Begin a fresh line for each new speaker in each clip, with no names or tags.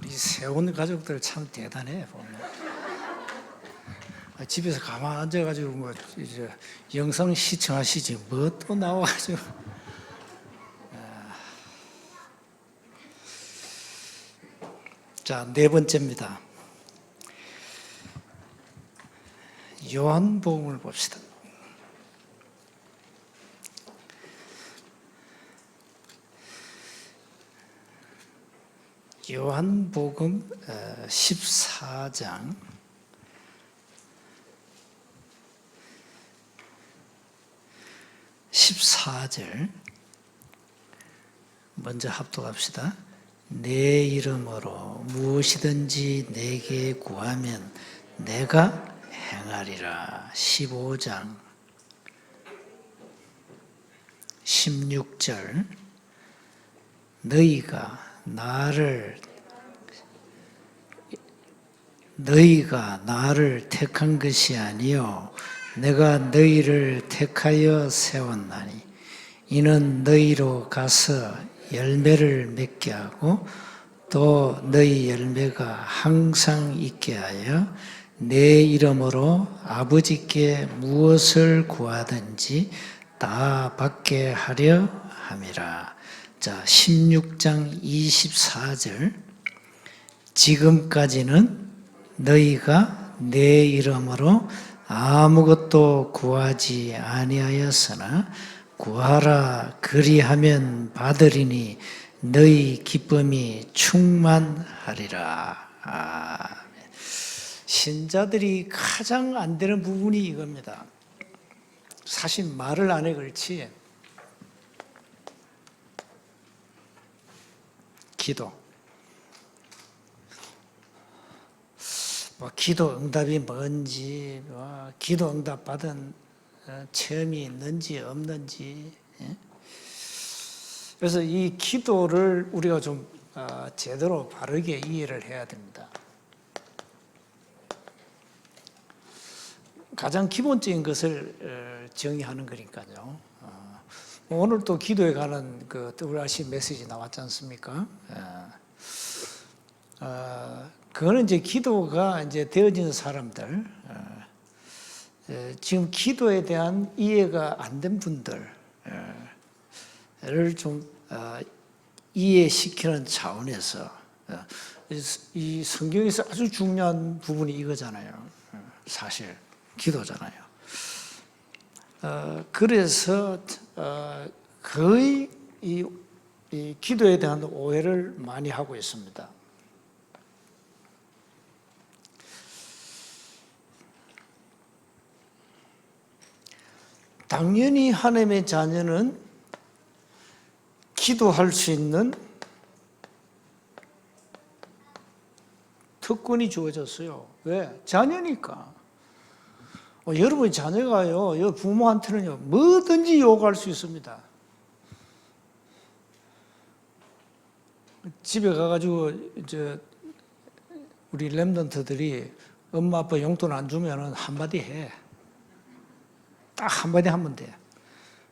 이 세운 가족들 참 대단해 보면. 집에서 가만 앉아가지고 뭐 이제 영상 시청하시지 뭐 또 나와가지고. 자, 네 번째입니다. 요한복음을 봅시다. 요한복음 14장 14절 먼저 합독합시다. 내 이름으로 무엇이든지 내게 구하면 내가 행하리라. 15장 16절 너희가 나를 택한 것이 아니요 내가 너희를 택하여 세웠나니 이는 너희로 가서 열매를 맺게 하고 또 너희 열매가 항상 있게 하여 내 이름으로 아버지께 무엇을 구하든지 다 받게 하려 함이라. 자, 16장 24절 지금까지는 너희가 내 이름으로 아무것도 구하지 아니하였으나 구하라 그리하면 받으리니 너희 기쁨이 충만하리라. 신자들이 가장 안 되는 부분이 이겁니다. 사실 말을 안 해 그렇지 기도. 기도 응답이 뭔지, 기도 응답 받은 체험이 있는지 없는지. 그래서 이 기도를 우리가 좀 제대로 바르게 이해를 해야 됩니다. 가장 기본적인 것을 정의하는 거니까요. 오늘 또 기도에 관한 그 WRC 메시지 나왔지 않습니까? 그거는 이제 기도가 이제 되어진 사람들, 지금 기도에 대한 이해가 안 된 분들을 좀 이해시키는 차원에서 이 성경에서 아주 중요한 부분이 이거잖아요. 사실 기도잖아요. 그래서 거의 이 기도에 대한 오해를 많이 하고 있습니다. 당연히 하나님의 자녀는 기도할 수 있는 특권이 주어졌어요. 왜? 자녀니까. 여러분의 자녀가요, 부모한테는요, 뭐든지 요구할 수 있습니다. 집에 가가지고, 우리 랩런트들이 엄마, 아빠 용돈 안 주면 한마디 해. 딱 한마디 하면 돼.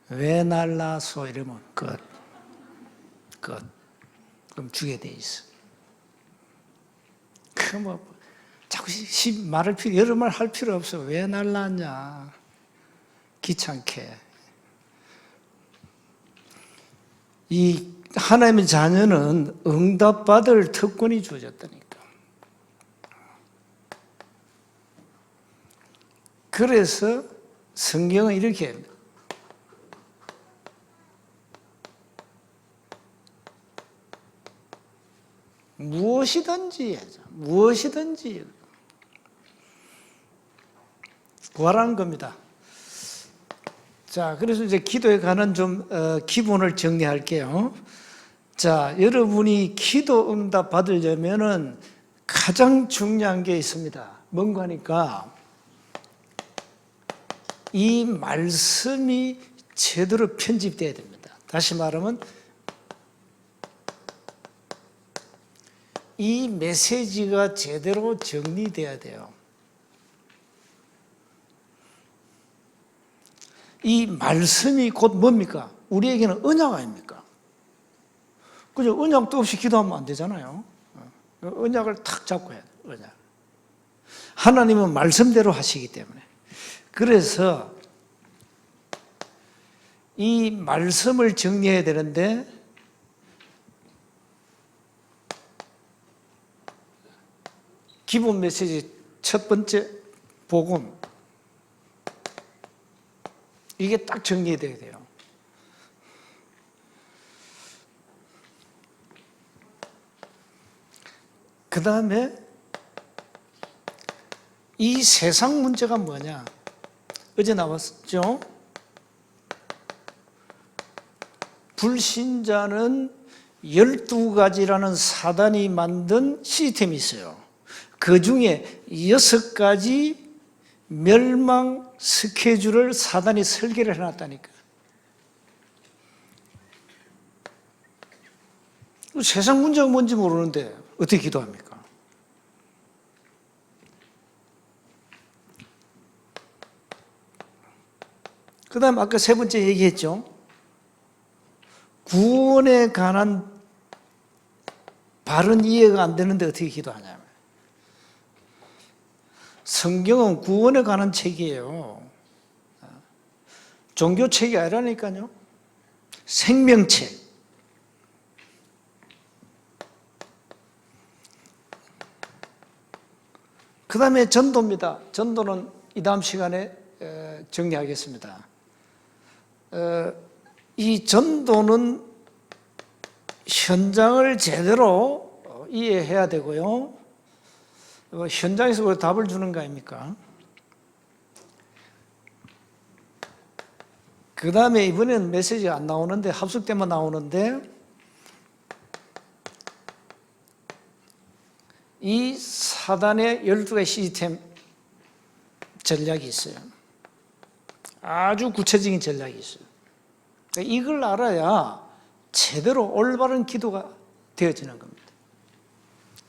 왜 날라서 이러면 끝. 그럼 주게 돼 있어. 자꾸 여러 말 할 필요 없어. 왜 날랐냐. 귀찮게. 이 하나님의 자녀는 응답받을 특권이 주어졌다니까. 그래서 성경은 이렇게 합니다. 무엇이든지 구하라는 겁니다. 자, 그래서 이제 기도에 관한 좀 기본을 정리할게요. 자, 여러분이 기도 응답 받으려면은 가장 중요한 게 있습니다. 뭔가 하니까 이 말씀이 제대로 편집돼야 됩니다. 다시 말하면 이 메시지가 제대로 정리돼야 돼요. 이 말씀이 곧 뭡니까? 우리에게는 언약 아닙니까? 그죠? 언약도 없이 기도하면 안 되잖아요. 언약을 탁 잡고 해야 돼. 언약. 하나님은 말씀대로 하시기 때문에. 그래서 이 말씀을 정리해야 되는데 기본 메시지 첫 번째 복음, 이게 딱 정리돼야 돼요. 그 다음에 이 세상 문제가 뭐냐? 어제 나왔죠? 불신자는 12가지라는 사단이 만든 시스템이 있어요. 그 중에 6가지 멸망 스케줄을 사단이 설계를 해놨다니까. 세상 문제가 뭔지 모르는데 어떻게 기도합니까? 그 다음 아까 세 번째 얘기했죠. 구원에 관한 바른 이해가 안 되는데 어떻게 기도하냐면, 성경은 구원에 관한 책이에요. 종교책이 아니라니까요. 생명책. 그 다음에 전도입니다. 전도는 이 다음 시간에 정리하겠습니다. 이 전도는 현장을 제대로 이해해야 되고요. 현장에서 우리가 답을 주는 거 아닙니까? 그 다음에 이번에는 메시지가 안 나오는데 합숙 때만 나오는데, 이 사단의 12가지 시스템 전략이 있어요. 아주 구체적인 전략이 있어요. 이걸 알아야 제대로 올바른 기도가 되어지는 겁니다.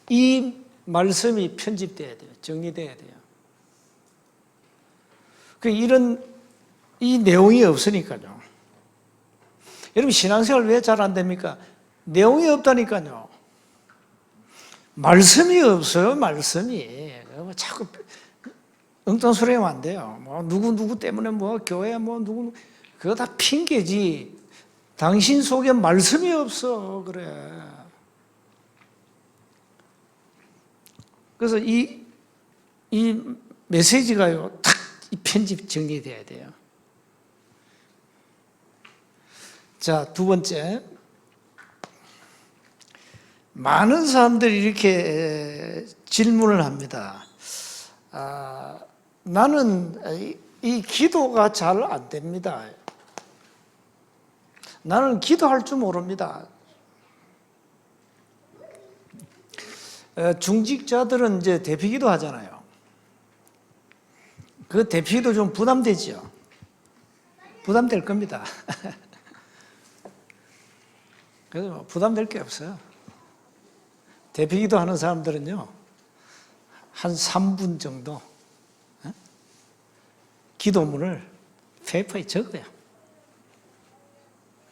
이 말씀이 편집돼야 돼요. 정리돼야 돼요. 이 내용이 없으니까요. 여러분, 신앙생활 왜 잘 안 됩니까? 내용이 없다니까요. 말씀이 없어요, 말씀이. 자꾸 엉뚱한 소리 하면 안 돼요. 누구 때문에 교회 누구, 그거 다 핑계지. 당신 속에 말씀이 없어, 그래. 그래서 이 메시지가요, 딱 이 편집 정리돼야 돼요. 자, 두 번째. 많은 사람들이 이렇게 질문을 합니다. 나는 이 기도가 잘 안 됩니다. 나는 기도할 줄 모릅니다. 중직자들은 이제 대피기도 하잖아요. 그 대피기도 좀 부담되죠. 부담될 겁니다. 그래서 부담될 게 없어요. 대피기도 하는 사람들은요, 한 3분 정도 기도문을 페이퍼에 적어요.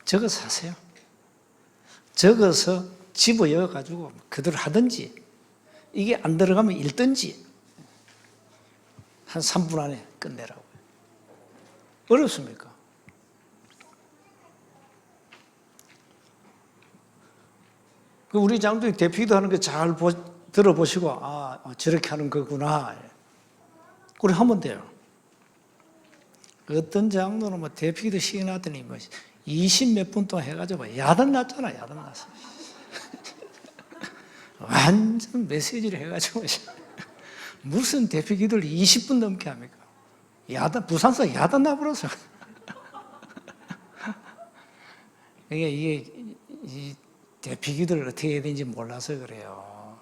적어서 하세요. 적어서 집어여가지고 그대로 하든지, 이게 안 들어가면 읽든지, 한 3분 안에 끝내라고요. 어렵습니까? 우리 장로님 대피기도 하는 거 잘 들어보시고, 저렇게 하는 거구나. 우리 하면 돼요. 어떤 장로는 대피기도 시켜놨더니 20몇 분 동안 해가지고 야단났잖아, 야단났어. 완전 메시지를 해가지고 무슨 대피기도를 20분 넘게 합니까? 부산서 야단 나버렸어. 이게 대피기도를 어떻게 해야 되는지 몰라서 그래요.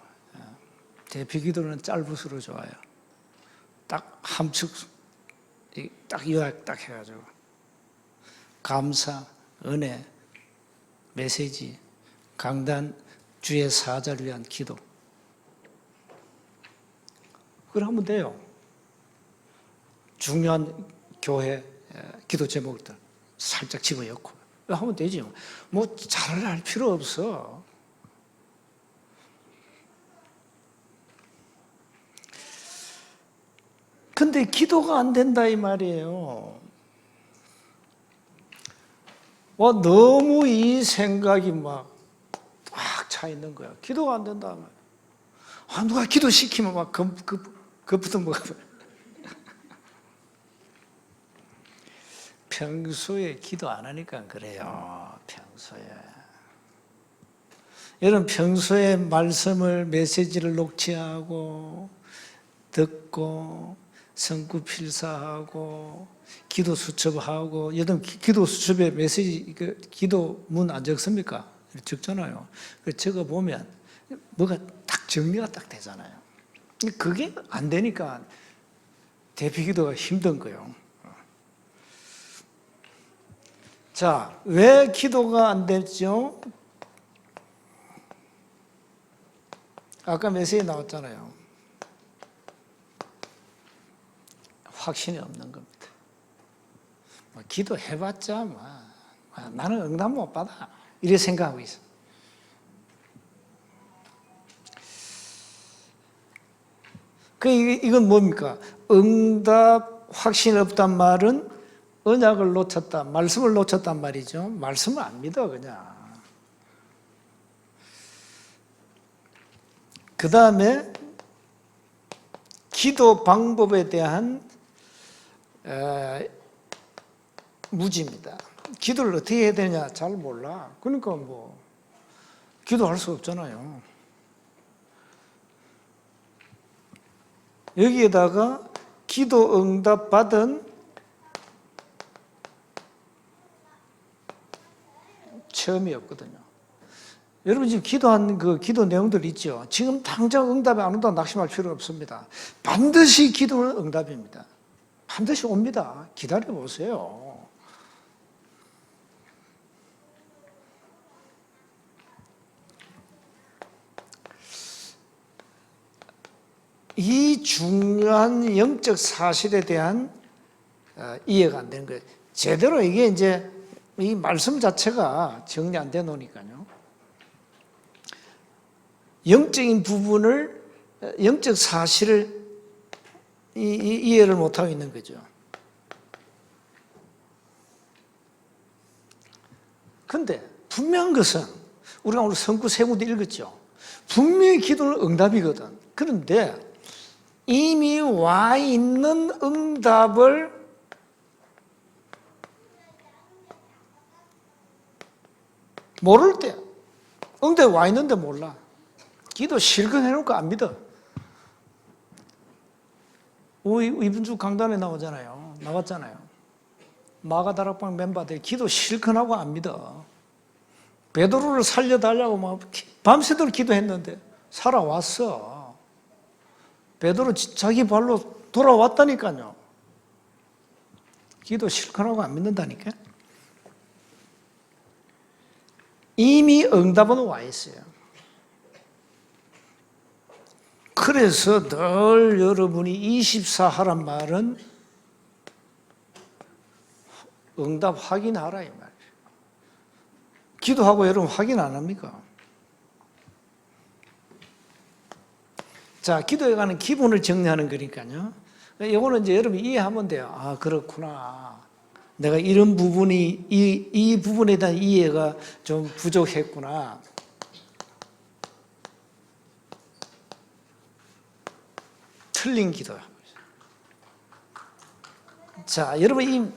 대피기도는 짧을수록 좋아요. 딱 함축, 딱 요약 딱 해가지고 감사, 은혜, 메시지, 강단, 주의 사자를 위한 기도. 그걸 하면 돼요. 중요한 교회 기도 제목들 살짝 집어넣고 하면 되지. 잘 할 필요 없어. 그런데 기도가 안 된다 이 말이에요. 너무 이 생각이 막 차 있는 거야. 기도가 안 된다. 누가 기도시키면 막 그부터 뭐가 평소에 기도 안 하니까 그래요. 평소에. 여러분 평소에 말씀을 메시지를 녹취하고 듣고 성구 필사하고 기도 수첩하고 여러분 기도 수첩에 메시지 기도문 안 적습니까? 적잖아요. 적어 보면 뭐가 딱 정리가 딱 되잖아요. 그게 안 되니까 대피 기도가 힘든 거예요. 자, 왜 기도가 안 됐죠? 아까 메시지 나왔잖아요. 확신이 없는 겁니다. 기도해봤자 나는 응답 못 받아. 이렇게 생각하고 있어. 이건 뭡니까? 응답 확신 없단 말은 언약을 놓쳤다, 말씀을 놓쳤단 말이죠. 말씀을 안 믿어 그냥. 그 다음에 기도 방법에 대한 무지입니다. 기도를 어떻게 해야 되냐 잘 몰라. 그러니까 기도할 수 없잖아요. 여기에다가 기도 응답 받은 체험이 없거든요. 여러분 지금 기도한 기도 내용들 있죠. 지금 당장 응답이 안 온다고 낙심할 필요 없습니다. 반드시 기도는 응답입니다. 반드시 옵니다. 기다려 보세요. 이 중요한 영적 사실에 대한 이해가 안 되는 거예요. 제대로 이게 이제 이 말씀 자체가 정리 안 돼 놓으니까요. 영적인 부분을, 영적 사실을 이해를 못하고 있는 거죠. 근데 분명한 것은 우리가 오늘 성구 세 군데 읽었죠. 분명히 기도는 응답이거든. 그런데 이미 와 있는 응답을 모를 때, 응답이 와 있는데 몰라. 기도 실컷 해놓고 안 믿어. 이번 주 강단에 나왔잖아요. 마가다락방 멤버들 기도 실컷 하고 안 믿어. 베드로를 살려달라고 막 밤새도록 기도했는데 살아왔어. 베드로 자기 발로 돌아왔다니까요. 기도 실컷 하고 안 믿는다니까. 이미 응답은 와 있어요. 그래서 늘 여러분이 24 하란 말은 응답 확인하라 이 말이에요. 기도하고 여러분 확인 안 합니까? 자, 기도에 관한 기본을 정리하는 거니까요. 이거는 이제 여러분이 이해하면 돼요. 아, 그렇구나. 내가 이런 부분이, 이 부분에 대한 이해가 좀 부족했구나. 틀린 기도. 자, 여러분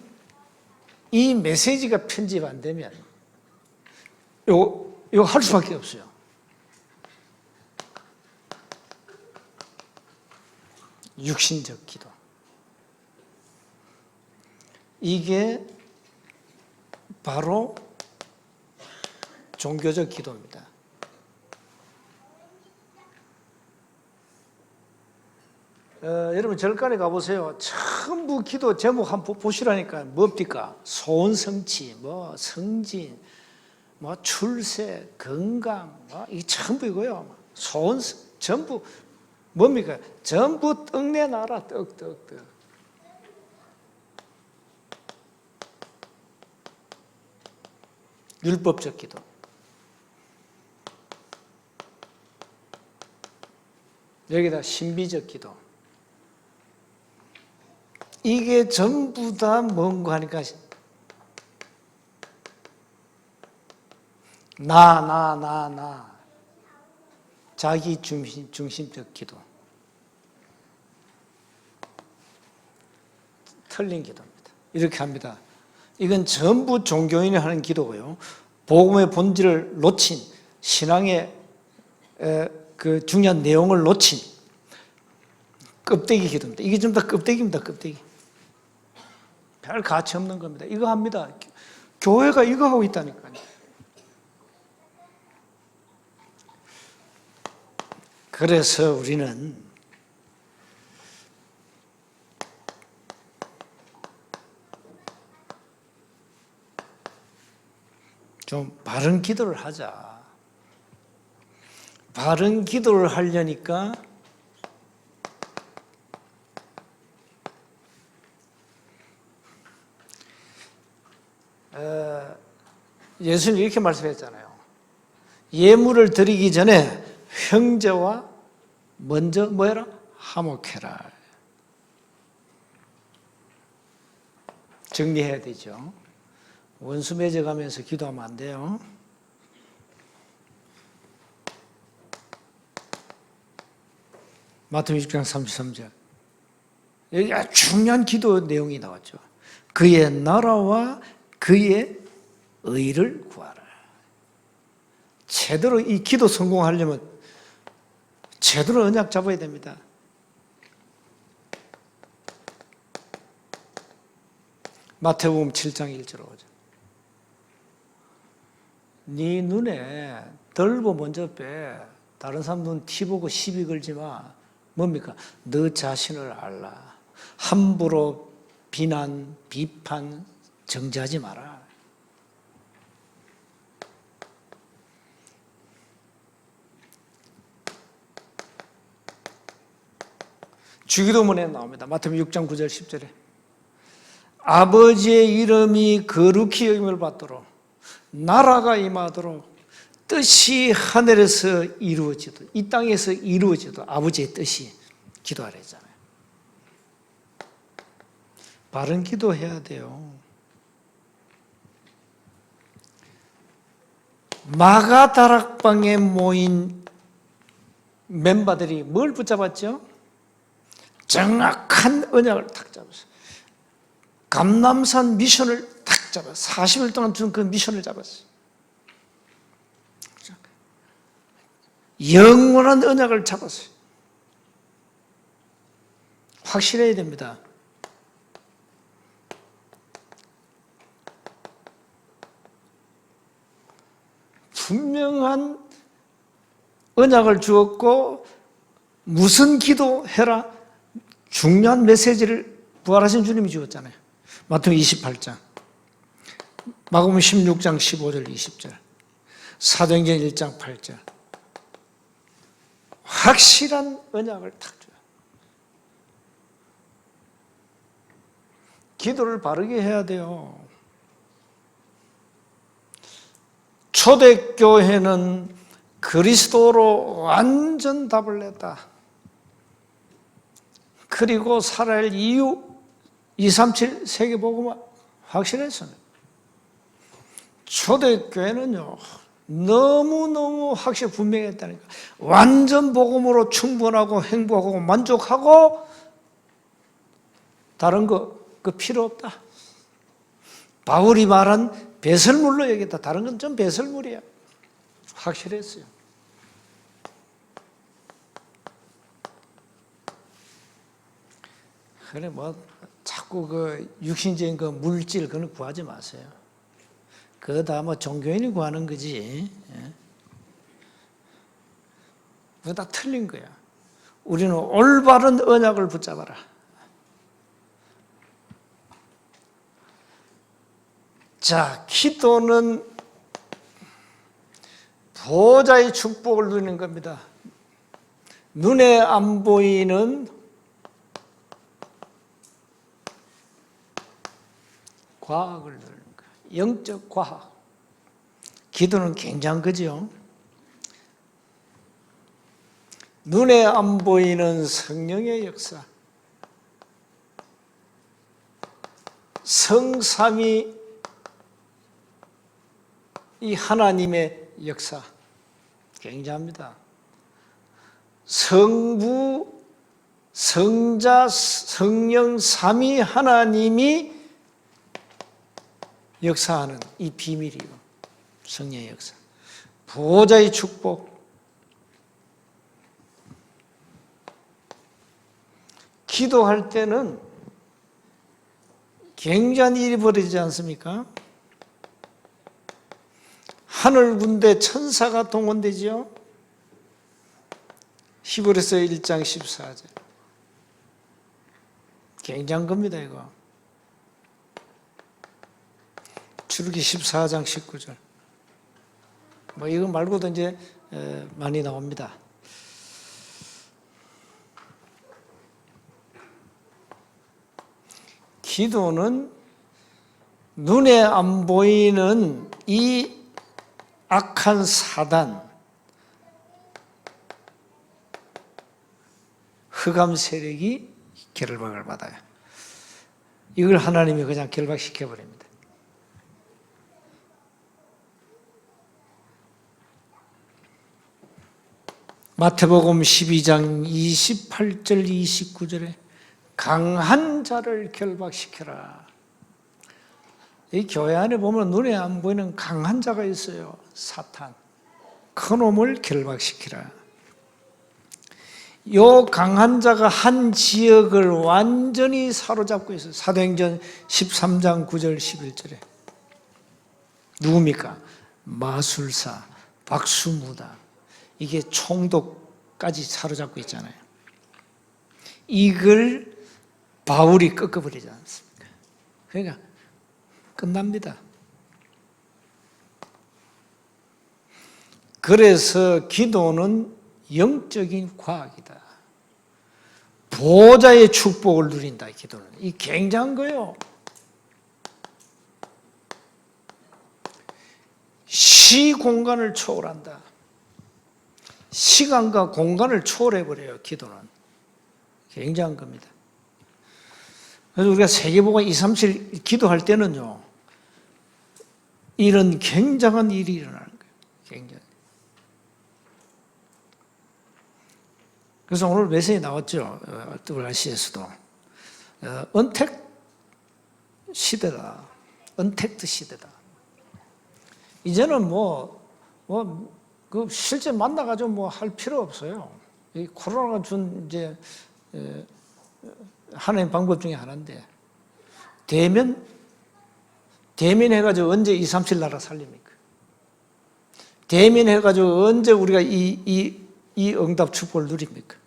이 메시지가 편집 안 되면 이거 할 수밖에 없어요. 육신적 기도. 이게 바로 종교적 기도입니다. 여러분 절간에 가보세요. 전부 기도 제목 한번 보시라니까. 뭡니까? 소원성취, 성진, 출세, 건강, 이 전부이고요. 소원 전부 뭡니까? 전부 떡내놔라, 떡. 율법적 기도. 여기다 신비적 기도. 이게 전부 다 뭔가 하니까 나 자기 중심적 기도, 틀린 기도입니다. 이렇게 합니다. 이건 전부 종교인이 하는 기도고요. 복음의 본질을 놓친, 신앙의 그 중요한 내용을 놓친 껍데기 기도입니다. 이게 전부 다 껍데기입니다. 껍데기. 별 가치 없는 겁니다. 이거 합니다. 교회가 이거 하고 있다니까요. 그래서 우리는 좀 바른 기도를 하자. 바른 기도를 하려니까 예수님 이렇게 말씀했잖아요. 예물을 드리기 전에 형제와 먼저 뭐해라? 화목해라. 정리해야 되죠. 원수 맺어가면서 기도하면 안 돼요. 마태복음 6장 33절. 여기 아주 중요한 기도 내용이 나왔죠. 그의 나라와 그의 의를 구하라. 제대로 이 기도 성공하려면 제대로 언약 잡아야 됩니다. 마태복음 7장 1절 5절. 네 눈에 덜보 먼저 빼. 다른 사람 눈 티보고 시비 걸지 마. 뭡니까? 너 자신을 알라. 함부로 비난, 비판, 정죄하지 마라. 주기도문에 나옵니다. 마태복음 6장 9절 10절에 아버지의 이름이 거룩히 여김을 받도록 나라가 임하도록 뜻이 하늘에서 이루어지도록 이 땅에서 이루어지도록 아버지의 뜻이 기도하랬잖아요. 바른 기도해야 돼요. 마가다락방에 모인 멤버들이 뭘 붙잡았죠? 정확한 언약을 탁 잡았어요. 감람산 미션을 탁 잡았어요. 40일 동안 준 그 미션을 잡았어요. 영원한 언약을 잡았어요. 확실해야 됩니다. 분명한 언약을 주었고 무슨 기도해라? 중요한 메시지를 부활하신 주님이 주었잖아요. 마태복음 28장, 마가복음 16장 15절 20절, 사도행전 1장 8절. 확실한 언약을 탁 줘요. 기도를 바르게 해야 돼요. 초대교회는 그리스도로 완전 답을 냈다. 그리고 살아야 할 이유 237 세계복음은 확실했어요. 초대교회는요 너무너무 확실 분명했다니까. 완전 복음으로 충분하고 행복하고 만족하고 다른 거 그 필요 없다. 바울이 말한 배설물로 여겼다. 다른 건 좀 배설물이야. 확실했어요. 그래 뭐 자꾸 그 육신적인 그 물질 그건 구하지 마세요. 그거 다 뭐 종교인이 구하는 거지. 그거 다 틀린 거야. 우리는 올바른 언약을 붙잡아라. 자, 기도는 보호자의 축복을 누리는 겁니다. 눈에 안 보이는 과학을 누리는 거예요. 영적 과학. 기도는 굉장한 거죠. 눈에 안 보이는 성령의 역사. 성삼위 이 하나님의 역사 굉장합니다. 성부, 성자, 성령 삼위 하나님이 역사하는 이 비밀이요. 성령의 역사. 보호자의 축복. 기도할 때는 굉장한 일이 벌어지지 않습니까? 하늘 군대 천사가 동원되지요. 히브리서 1장 14절. 굉장한 겁니다, 이거. 출애굽기 14장 19절. 뭐 이거 말고도 이제 많이 나옵니다. 기도는 눈에 안 보이는 이 악한 사단, 흑암 세력이 결박을 받아요. 이걸 하나님이 그냥 결박시켜 버립니다. 마태복음 12장 28절 29절에 강한 자를 결박시켜라. 이 교회 안에 보면 눈에 안 보이는 강한 자가 있어요. 사탄. 큰 놈을 결박시키라. 요 강한 자가 한 지역을 완전히 사로잡고 있어요. 사도행전 13장 9절 11절에. 누굽니까? 마술사, 박수무당. 이게 총독까지 사로잡고 있잖아요. 이걸 바울이 꺾어버리지 않습니까? 그러니까 끝납니다. 그래서 기도는 영적인 과학이다. 보호자의 축복을 누린다, 기도는. 이 굉장한 거예요. 시공간을 초월한다. 시간과 공간을 초월해버려요, 기도는. 굉장한 겁니다. 그래서 우리가 세계복음 237 기도할 때는요, 이런 굉장한 일이 일어나는 거예요. 굉장히. 그래서 오늘 메시지 나왔죠. WRC에서도. 언택 시대다. 언택트 시대다. 이제는 그 실제 만나가지고 할 필요 없어요. 이 코로나가 준 이제 하나의 방법 중에 하나인데, 대면해가지고 언제 237 나라 살립니까? 대면해가지고 언제 우리가 이 응답 축복을 누립니까?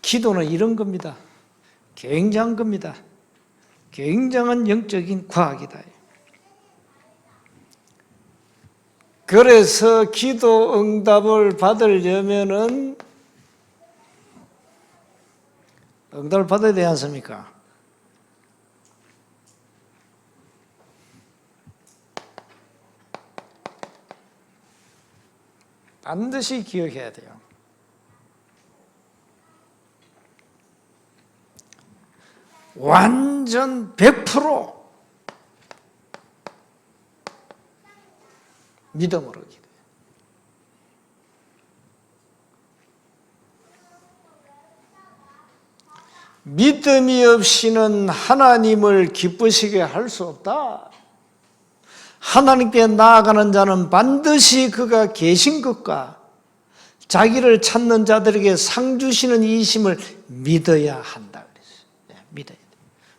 기도는 이런 겁니다. 굉장한 겁니다. 굉장한 영적인 과학이다. 그래서 기도 응답을 받으려면은 응답을 받아야 되지 않습니까? 반드시 기억해야 돼요. 완전 100% 믿음으로 기도해요. 믿음이 없이는 하나님을 기쁘시게 할 수 없다. 하나님께 나아가는 자는 반드시 그가 계신 것과 자기를 찾는 자들에게 상 주시는 이심을 믿어야 한다 그랬어요. 믿어야 돼.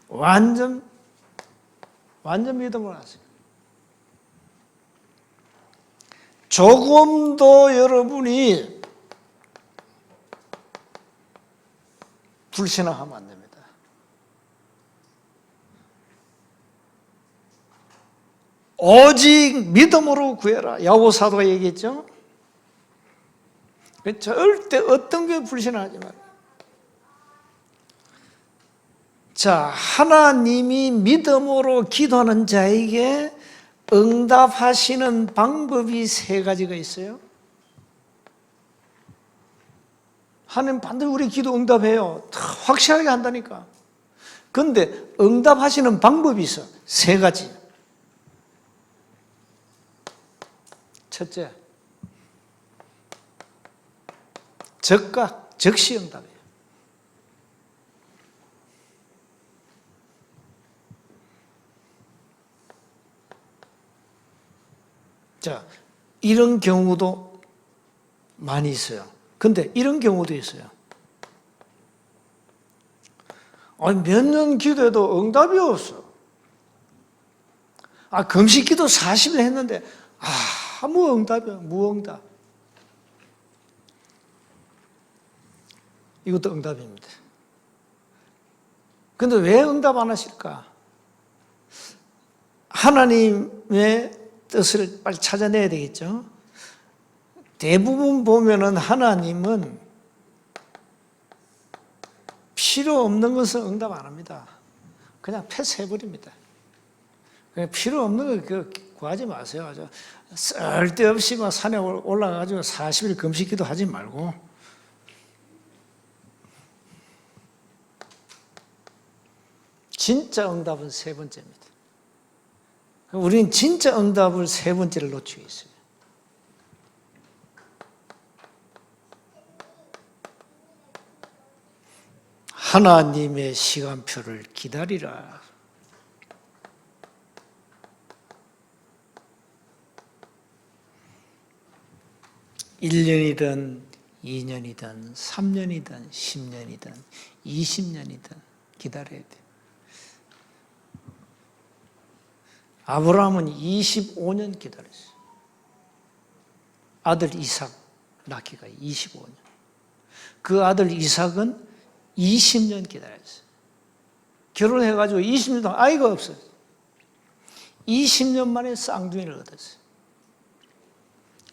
완전 믿음을 하세요. 조금도 여러분이 불신앙하면 안 됩니다. 오직 믿음으로 구해라. 야고보 사도가 얘기했죠. 절대 어떤 게 불신하지 말아요. 자, 하나님이 믿음으로 기도하는 자에게 응답하시는 방법이 3가지가 있어요. 하나님 반드시 우리 기도 응답해요. 확실하게 한다니까. 그런데 응답하시는 방법이 있어. 세 가지. 첫째, 즉각, 즉시 응답이에요. 자, 이런 경우도 많이 있어요. 근데 이런 경우도 있어요. 몇 년 기도해도 응답이 없어. 금식 기도 40일 했는데 아무 응답이야, 무응답. 이것도 응답입니다. 근데 왜 응답 안 하실까? 하나님의 뜻을 빨리 찾아내야 되겠죠. 대부분 보면은 하나님은 필요 없는 것은 응답 안 합니다. 그냥 패스해버립니다. 그냥 필요 없는 거 구하지 마세요. 쓸데없이 막 산에 올라가가지고 40일 금식기도 하지 말고. 진짜 응답은 세 번째입니다. 우리는 진짜 응답을 세 번째를 놓치고 있어요. 하나님의 시간표를 기다리라. (1년이든) (2년이든) (3년이든) (10년이든) (20년이든) 기다려야 돼. 아브라함은 25년 기다렸어요. 아들 이삭 낳기가 25년. 그 아들 이삭은 20년 기다렸어요. 결혼해가지고 20년 동안 아이가 없어요. 20년 만에 쌍둥이를 얻었어요.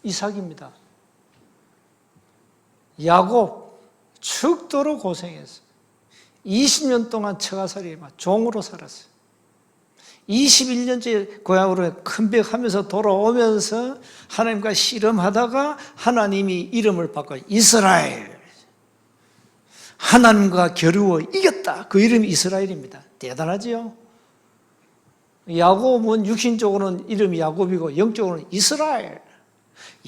이삭입니다. 야곱 죽도록 고생했어요. 20년 동안 처가살이 종으로 살았어요. 21년째 고향으로 컴백하면서 돌아오면서 하나님과 씨름하다가 하나님이 이름을 바꿔 이스라엘, 하나님과 겨루어 이겼다. 그 이름이 이스라엘입니다. 대단하지요? 야곱은 육신적으로는 이름이 야곱이고 영적으로는 이스라엘.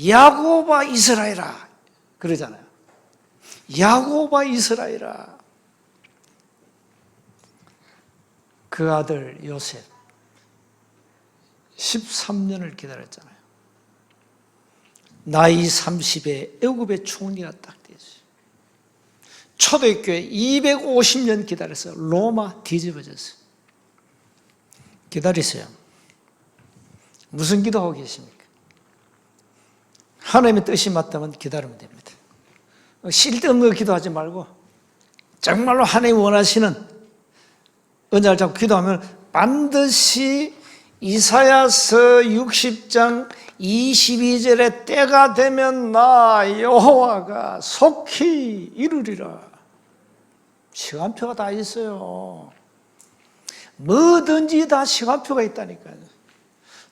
야곱아 이스라엘아 그러잖아요. 야곱아 이스라엘아. 그 아들 요셉 13년을 기다렸잖아요. 나이 30에 애굽의 총리가 딱 됐어요. 초대교회 250년 기다렸어요. 로마 뒤집어졌어요. 기다리세요. 무슨 기도하고 계십니까? 하나님의 뜻이 맞다면 기다리면 됩니다. 쓸데없는 거 기도하지 말고 정말로 하나님이 원하시는 은혜를 잡고 기도하면 반드시 이사야서 60장 22절에 때가 되면 나 여호와가 속히 이루리라. 시간표가 다 있어요. 뭐든지 다 시간표가 있다니까요.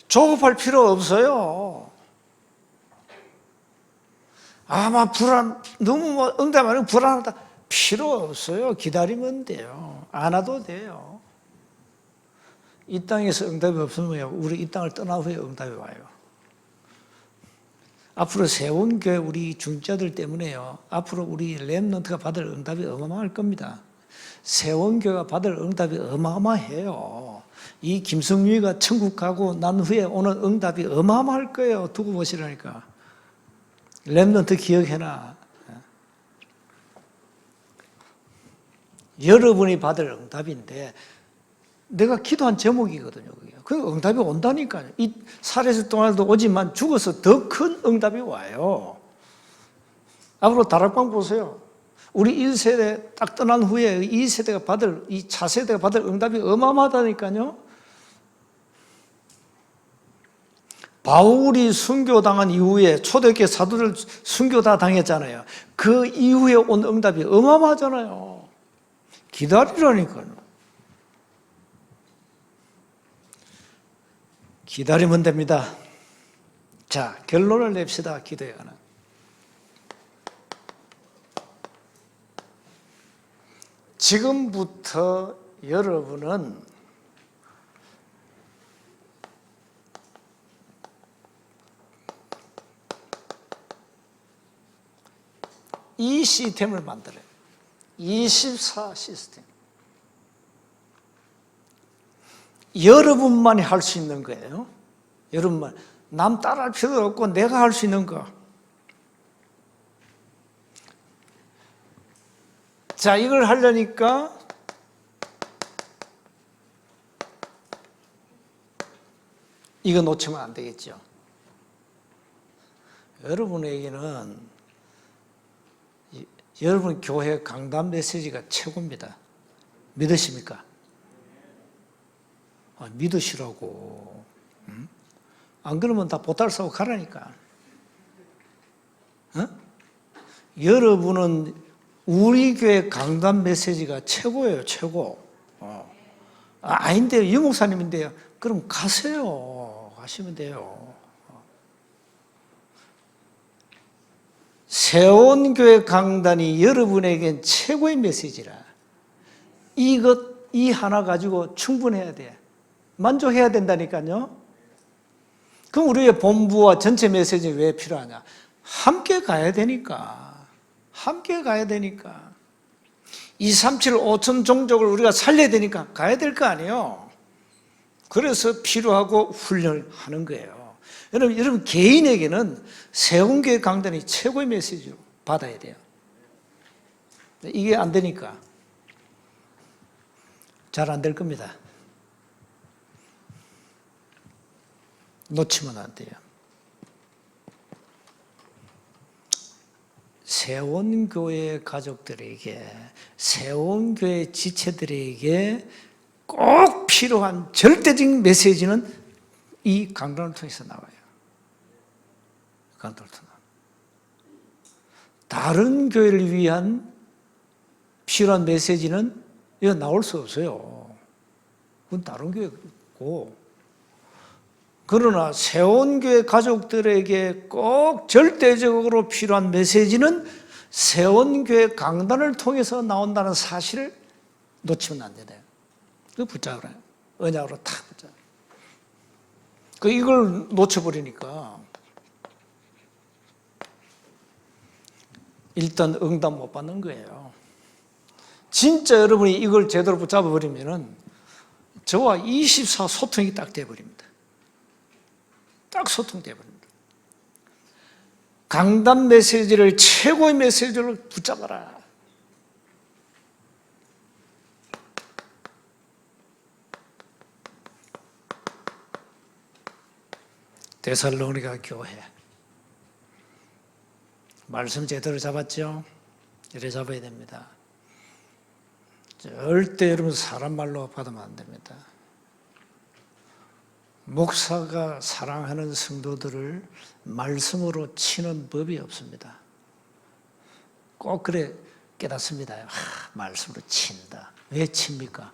조급할 필요 없어요. 너무 응답하면 불안하다. 필요 없어요. 기다리면 돼요. 안 와도 돼요. 이 땅에서 응답이 없으면 우리 이 땅을 떠난 후에 응답이 와요. 앞으로 세운교회 우리 중자들 때문에요. 앞으로 우리 렘넌트가 받을 응답이 어마어마할 겁니다. 세운교회가 받을 응답이 어마어마해요. 이 김성유이가 천국 가고 난 후에 오는 응답이 어마어마할 거예요. 두고 보시라니까. 렘넌트 기억해놔. 여러분이 받을 응답인데 내가 기도한 제목이거든요. 그 응답이 온다니까요. 이 살에서 동안도 오지만 죽어서 더 큰 응답이 와요. 앞으로 다락방 보세요. 우리 1세대 딱 떠난 후에 2세대가 받을, 이 차세대가 받을 응답이 어마어마하다니까요. 바울이 순교당한 이후에 초대교회 사도들 순교 다 당했잖아요. 그 이후에 온 응답이 어마어마하잖아요. 기다리라니까요. 기다리면 됩니다. 자, 결론을 냅시다. 기도에 관한. 지금부터 여러분은 이 시스템을 만들어요. 24 시스템. 여러분만이 할 수 있는 거예요. 여러분만. 남 따라할 필요도 없고 내가 할 수 있는 거. 자, 이걸 하려니까 이거 놓치면 안 되겠죠. 여러분에게는 여러분 교회 강단 메시지가 최고입니다. 믿으십니까? 믿으시라고. 안 그러면 다 보따리 싸고 가라니까. 여러분은 우리 교회 강단 메시지가 최고예요, 최고. 아닌데요, 유 목사님인데요. 그럼 가세요. 가시면 돼요. 세원교회 강단이 여러분에겐 최고의 메시지라. 이 하나 가지고 충분해야 돼. 만족해야 된다니까요. 그럼 우리의 본부와 전체 메시지는 왜 필요하냐? 함께 가야 되니까. 함께 가야 되니까. 237, 5천 종족을 우리가 살려야 되니까 가야 될 거 아니에요. 그래서 필요하고 훈련을 하는 거예요. 여러분 개인에게는 세운교회 강단이 최고의 메시지로 받아야 돼요. 이게 안 되니까 잘 안 될 겁니다. 놓치면 안 돼요. 세원교회 가족들에게, 세원교회 지체들에게 꼭 필요한 절대적인 메시지는 이 강단을 통해서 나와요. 강단을 통해서. 다른 교회를 위한 필요한 메시지는 이거 나올 수 없어요. 그건 다른 교회고. 그러나 세원교회 가족들에게 꼭 절대적으로 필요한 메시지는 세원교회 강단을 통해서 나온다는 사실을 놓치면 안 되네요. 그거 붙잡으라요. 언약으로 탁 붙잡아요. 이걸 놓쳐버리니까 일단 응답 못 받는 거예요. 진짜 여러분이 이걸 제대로 붙잡아버리면은 저와 24 소통이 딱 돼버립니다. 딱 소통돼버립니다. 강단 메시지를 최고의 메시지로 붙잡아라. 데살로니가 교회 말씀 제대로 잡았죠? 이래 잡아야 됩니다. 절대 여러분 사람 말로 받으면 안 됩니다. 목사가 사랑하는 성도들을 말씀으로 치는 법이 없습니다. 꼭 그래 깨닫습니다. 말씀으로 친다. 왜 칩니까?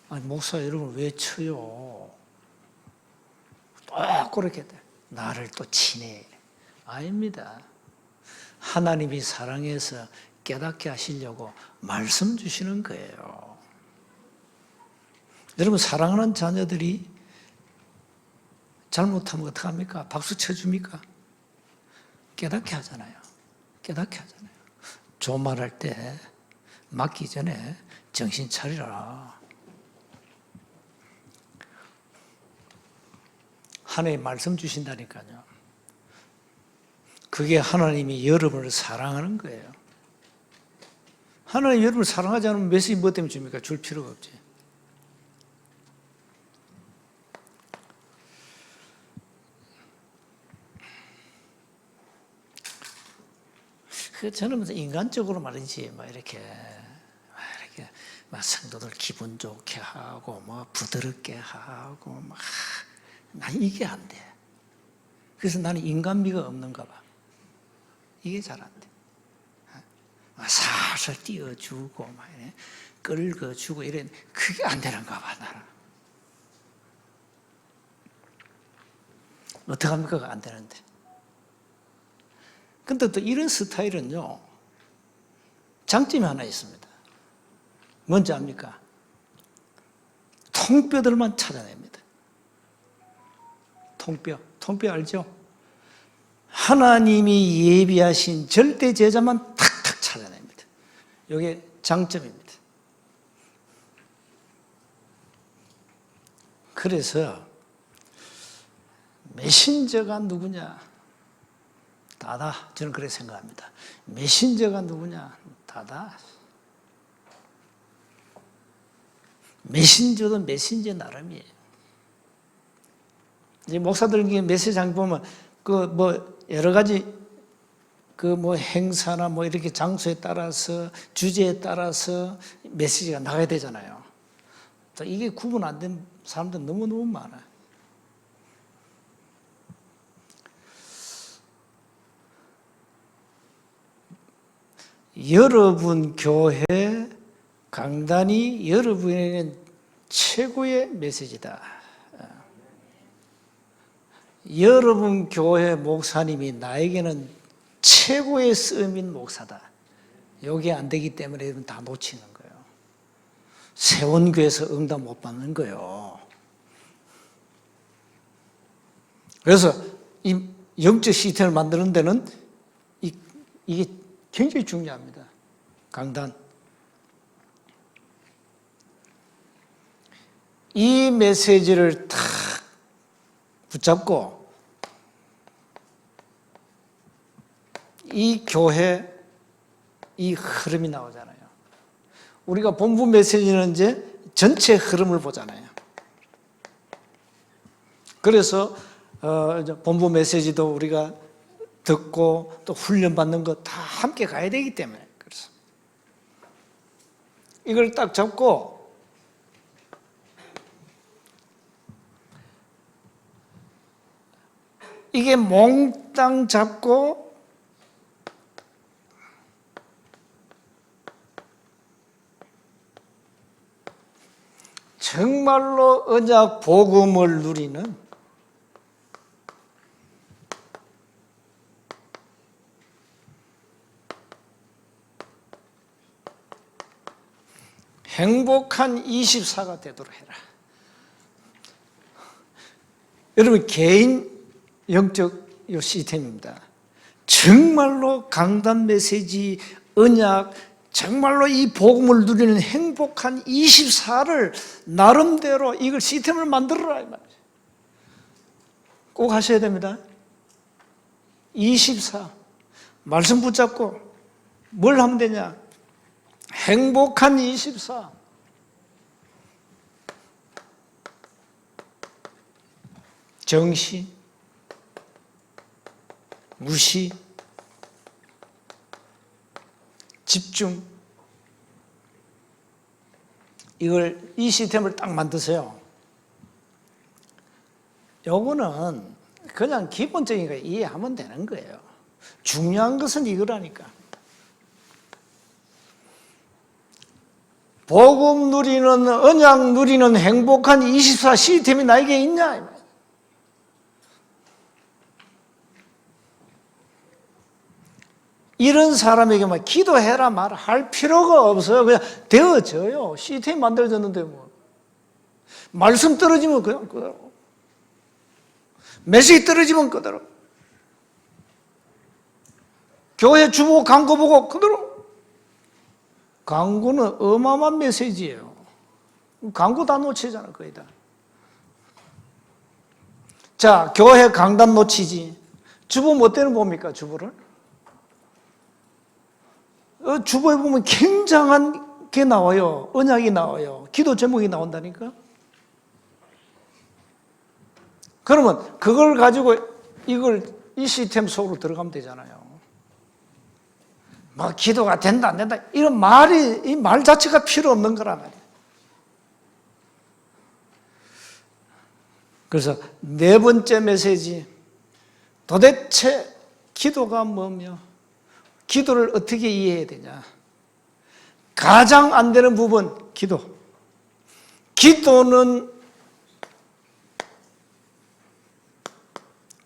아니, 목사 여러분 왜 쳐요? 또 그렇게 돼. 나를 또 치네. 아닙니다. 하나님이 사랑해서 깨닫게 하시려고 말씀 주시는 거예요. 여러분 사랑하는 자녀들이 잘못하면 어떡합니까? 박수 쳐줍니까? 깨닫게 하잖아요. 깨닫게 하잖아요. 좋은 말 할 때 맞기 전에 정신 차리라. 하나님 말씀 주신다니까요. 그게 하나님이 여러분을 사랑하는 거예요. 하나님 여러분을 사랑하지 않으면 메시지 뭐 때문에 줍니까? 줄 필요가 없지. 저는 인간적으로 말이지, 이렇게 성도들 기분 좋게 하고, 부드럽게 하고, 난 이게 안 돼. 그래서 나는 인간미가 없는가 봐. 이게 잘 안 돼. 살살 띄워주고, 끌어주고, 이런, 그게 안 되는가 봐, 나는. 어떡합니까? 안 되는데. 근데 또 이런 스타일은요, 장점이 하나 있습니다. 뭔지 압니까? 통뼈들만 찾아냅니다. 통뼈 알죠? 하나님이 예비하신 절대 제자만 탁탁 찾아냅니다. 이게 장점입니다. 그래서 메신저가 누구냐? 다다. 저는 그렇게 생각합니다. 메신저가 누구냐? 다다. 메신저도 메신저 나름이에요. 이제 목사들 메시지 보면 여러 가지 행사나 이렇게 장소에 따라서 주제에 따라서 메시지가 나가야 되잖아요. 이게 구분 안 된 사람들 너무너무 많아요. 여러분 교회 강단이 여러분에게는 최고의 메시지다. 여러분 교회 목사님이 나에게는 최고의 쓰임인 목사다. 이게 안 되기 때문에 여러분 다 놓치는 거예요. 세원교에서 응답 못 받는 거예요. 그래서 이 영적 시스템을 만드는 데는 이게 굉장히 중요합니다. 강단. 이 메시지를 탁 붙잡고 이 교회 이 흐름이 나오잖아요. 우리가 본부 메시지는 이제 전체 흐름을 보잖아요. 그래서 본부 메시지도 우리가 듣고 또 훈련받는 거 다 함께 가야 되기 때문에 그래서 이걸 딱 잡고 이게 몽땅 잡고 정말로 언약 복음을 누리는 행복한 24가 되도록 해라. 여러분 개인 영적 시스템입니다. 정말로 강단 메시지, 언약, 정말로 이 복음을 누리는 행복한 24를 나름대로 이걸 시스템을 만들어라 이 말이에요. 꼭 하셔야 됩니다. 24 말씀 붙잡고 뭘 하면 되냐? 행복한 24 정시, 무시, 집중 이 시스템을 딱 만드세요. 요거는 그냥 기본적인 거 이해하면 되는 거예요. 중요한 것은 이거라니까. 복음 누리는 언약 누리는 행복한 24 시스템이 나에게 있냐? 이런 사람에게만 기도해라 말아 할 필요가 없어요. 그냥 되어져요. 시스템이 만들어졌는데 뭐. 말씀 떨어지면 그냥 그대로. 메시지 떨어지면 그대로. 교회 주보 광고 보고 그대로. 광고는 어마어마한 메시지예요. 광고 다 놓치잖아 거의 다. 자, 교회 강단 놓치지. 주보 뭐 때는 봅니까 주보를? 주보에 보면 굉장한 게 나와요. 언약이 나와요. 기도 제목이 나온다니까. 그러면 그걸 가지고 이 시스템 속으로 들어가면 되잖아요. 뭐 기도가 된다 안 된다 이런 이 말 자체가 필요 없는 거란 말이에요. 그래서 네 번째 메시지, 도대체 기도가 뭐며 기도를 어떻게 이해해야 되냐. 가장 안 되는 부분, 기도는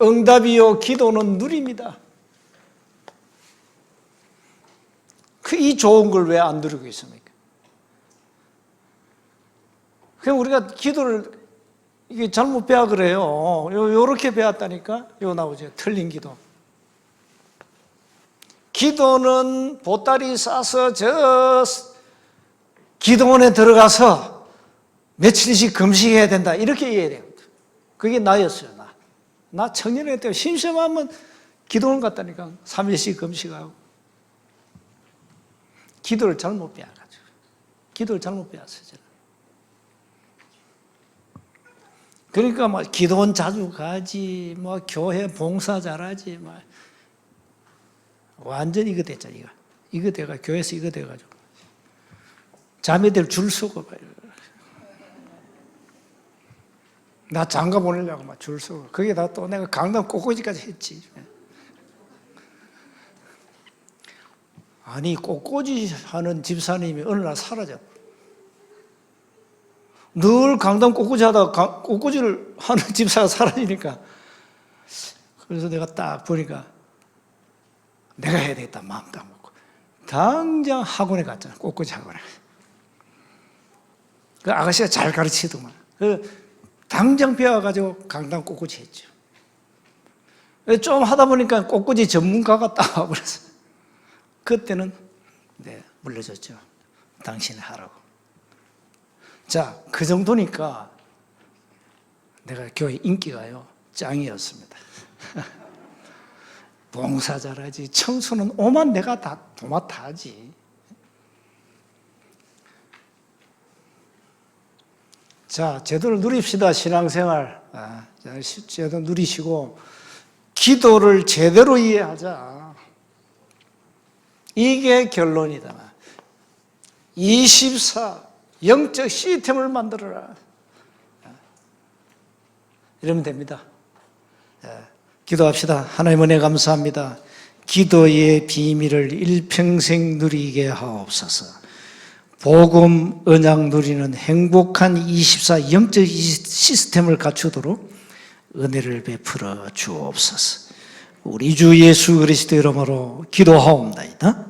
응답이요 기도는 누립니다. 이 좋은 걸 왜 안 누리고 있습니까? 그럼 우리가 기도를 이게 잘못 배워 그래요. 요렇게 배웠다니까. 요 나오죠. 틀린 기도. 기도는 보따리 싸서 저 기도원에 들어가서 며칠씩 금식해야 된다. 이렇게 이해해야 돼요. 그게 나였어요. 나 청년회 때 심심하면 기도원 갔다니까. 3일씩 금식하고. 기도를 잘못 배워가지고. 기도를 잘못 배웠어요. 저는. 그러니까 막 기도원 자주 가지, 뭐 교회 봉사 잘하지, 막 완전 이거 됐잖아. 이거 돼가 교회에서 이거 돼가지고 자매들 줄 서고 봐요. 나 장가 보내려고 막 줄 서고 거기다 또 내가 강남 꽃꽂이까지 했지. 아니 꽃꽂이 하는 집사님이 어느 날 사라졌다. 늘 강남 꽃꽂이 하다가 꽃꽂이를 하는 집사가 사라지니까 그래서 내가 딱 보니까 내가 해야 되겠다 마음 딱 먹고 당장 학원에 갔잖아. 꽃꽂이 학원에. 그 아가씨가 잘 가르치더만. 당장 배워가지고 강남 꽃꽂이 했죠. 좀 하다 보니까 꽃꽂이 전문가가 딱 와버렸어. 그때는 네, 물려줬죠. 당신이 하라고. 자, 그 정도니까 내가 교회 인기가요 짱이었습니다. 봉사 잘하지, 청소는 오만 내가 다 도맡아 하지. 자, 제대로 누립시다. 신앙생활 제대로 누리시고 기도를 제대로 이해하자. 이게 결론이다. 24 영적 시스템을 만들어라. 이러면 됩니다. 기도합시다. 하나님 은혜 감사합니다. 기도의 비밀을 일평생 누리게 하옵소서. 복음 언약 누리는 행복한 24 영적 시스템을 갖추도록 은혜를 베풀어 주옵소서. 우리 주 예수 그리스도 이름으로 기도하옵나이다.